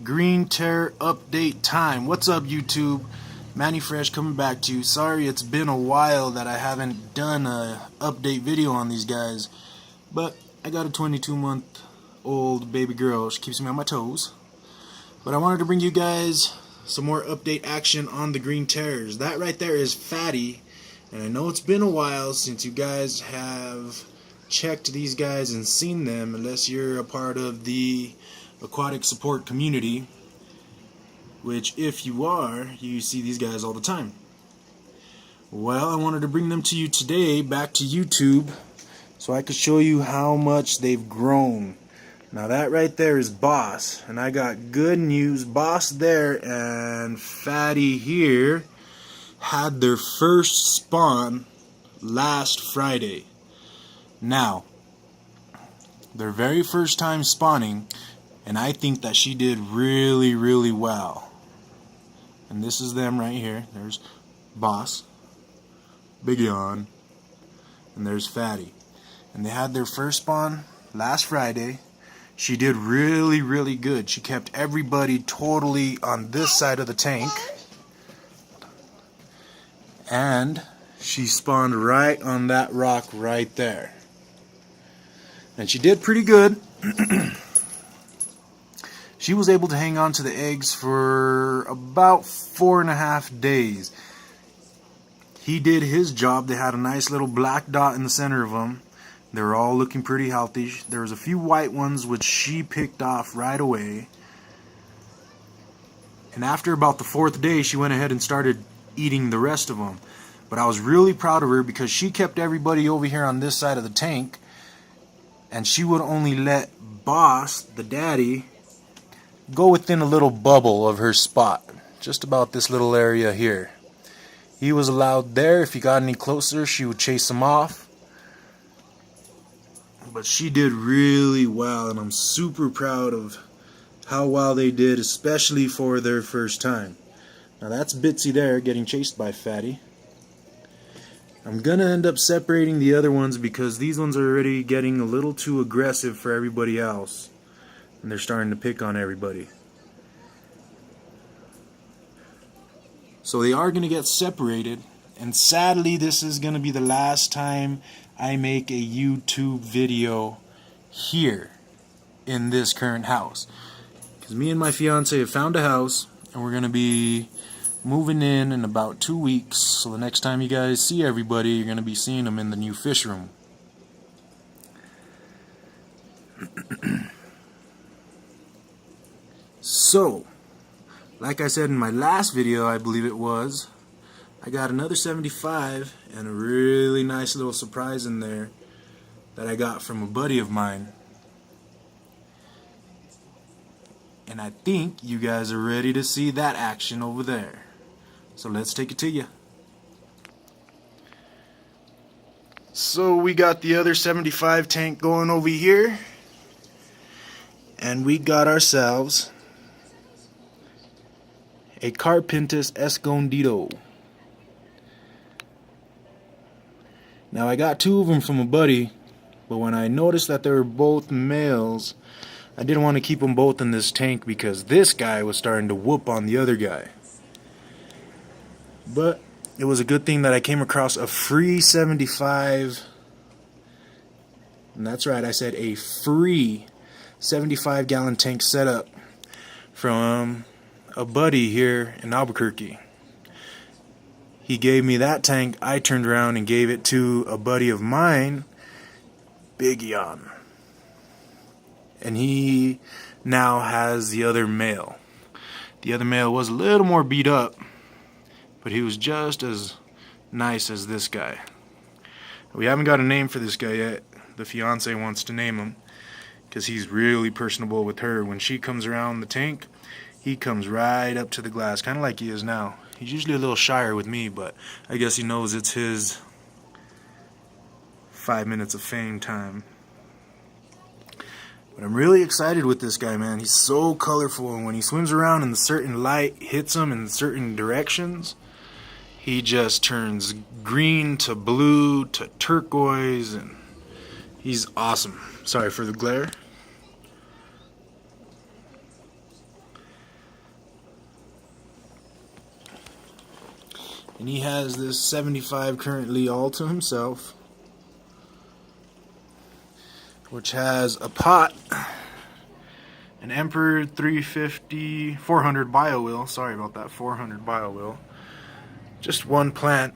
Green Terror update time. What's up, YouTube? Manny Fresh coming back to you. Sorry it's been a while that I haven't done a update video on these guys, but I got a 22-month-old baby girl. She keeps me on my toes. But I wanted to bring you guys some more update action on the Green Terrors. That right there is Fatty, and I know it's been a while since you guys have checked these guys and seen them, unless you're a part of the aquatic support community, which if you are, you see these guys all the time. Well, I wanted to bring them to you today, back to YouTube, so I could show you how much they've grown. Now that right there is Boss, and I got good news. Boss there and Fatty here had their first spawn last Friday. Now, their very first time spawning, and I think that she did really well. And this is them right here. There's Boss, Big Yawn, and there's Fatty. And they had their first spawn last Friday. She did really good. She kept everybody totally on this side of the tank. And she spawned right on that rock right there. And she did pretty good. She was able to hang on to the eggs for about 4.5 days. He did his job. They had a nice little black dot in the center of them. They were all looking pretty healthy. There was a few white ones which she picked off right away. And after about the 4th day, she went ahead and started eating the rest of them. But I was really proud of her because she kept everybody over here on this side of the tank. And she would only let Boss, the daddy, go within a little bubble of her spot. Just about this little area here. He was allowed there. If he got any closer, she would chase him off. But she did really well, and I'm super proud of how well they did, especially for their first time. Now that's Bitsy there getting chased by Fatty. I'm gonna end up separating the other ones because these ones are already getting a little too aggressive for everybody else, and they're starting to pick on everybody. So they are gonna get separated, and sadly this is gonna be the last time I make a YouTube video here in this current house, because me and my fiance have found a house and we're gonna be moving in about 2 weeks. So the next time you guys see everybody, you're gonna be seeing them in the new fish room. So like I said in my last video, I believe it was, I got another 75 and a really nice little surprise in there that I got from a buddy of mine. And I think you guys are ready to see that action over there. So let's take it to you. So we got the other 75 tank going over here. And we got ourselves a Carpintus Escondido. Now I got 2 of them from a buddy, but when I noticed that they were both males, I didn't want to keep them both in this tank because this guy was starting to whoop on the other guy. But it was a good thing that I came across a free 75, and that's right, I said a free 75-gallon tank setup from a buddy here in Albuquerque. He gave me that tank. I turned around and gave it to a buddy of mine, Big Yawn. And he now has the other male. The other male was a little more beat up, but he was just as nice as this guy. We haven't got a name for this guy yet. The fiance wants to name him because he's really personable with her. When she comes around the tank, he comes right up to the glass, kind of like he is now. He's usually a little shyer with me, but I guess he knows it's his 5 minutes of fame time. But I'm really excited with this guy, man. He's so colorful, and when he swims around and the certain light hits him in certain directions, he just turns green to blue to turquoise, and he's awesome. Sorry for the glare. And he has this 75 currently all to himself, which has a pot, an Emperor 350, 400 bio wheel. Sorry about that, 400 bio wheel. Just one plant.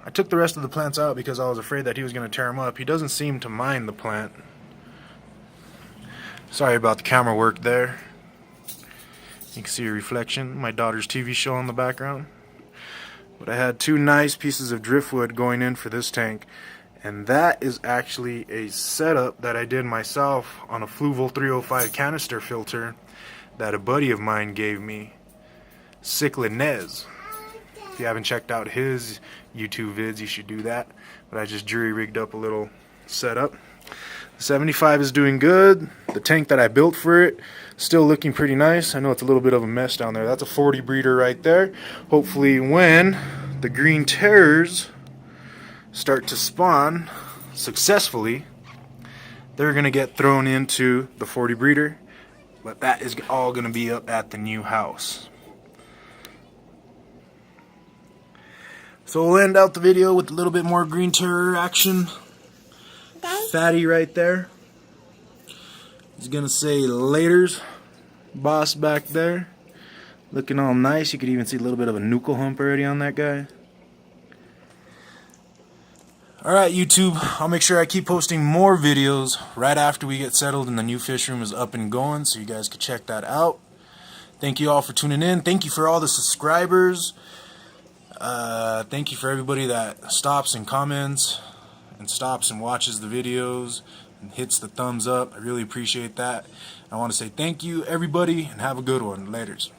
I took the rest of the plants out because I was afraid that he was going to tear them up. He doesn't seem to mind the plant. Sorry about the camera work there. You can see a reflection, my daughter's TV show in the background. But I had 2 nice pieces of driftwood going in for this tank. And that is actually a setup that I did myself on a Fluval 305 canister filter that a buddy of mine gave me, Cichlid Nez. If you haven't checked out his YouTube vids, you should do that. But I just jury-rigged up a little setup. The 75 is doing good. The tank that I built for it, still looking pretty nice. I know it's a little bit of a mess down there. That's a 40 breeder right there. Hopefully when the green terrors start to spawn successfully, they're going to get thrown into the 40 breeder. But that is all going to be up at the new house. So we'll end out the video with a little bit more green terror action. Fatty right there. He's gonna say laters. Boss back there, looking all nice. You could even see a little bit of a nuchal hump already on that guy. Alright YouTube, I'll make sure I keep posting more videos right after we get settled and the new fish room is up and going, so you guys can check that out. Thank you all for tuning in. Thank you for all the subscribers. Thank you for everybody that stops and comments and stops and watches the videos and hits the thumbs up. I really appreciate that. I want to say thank you everybody and have a good one. Laters.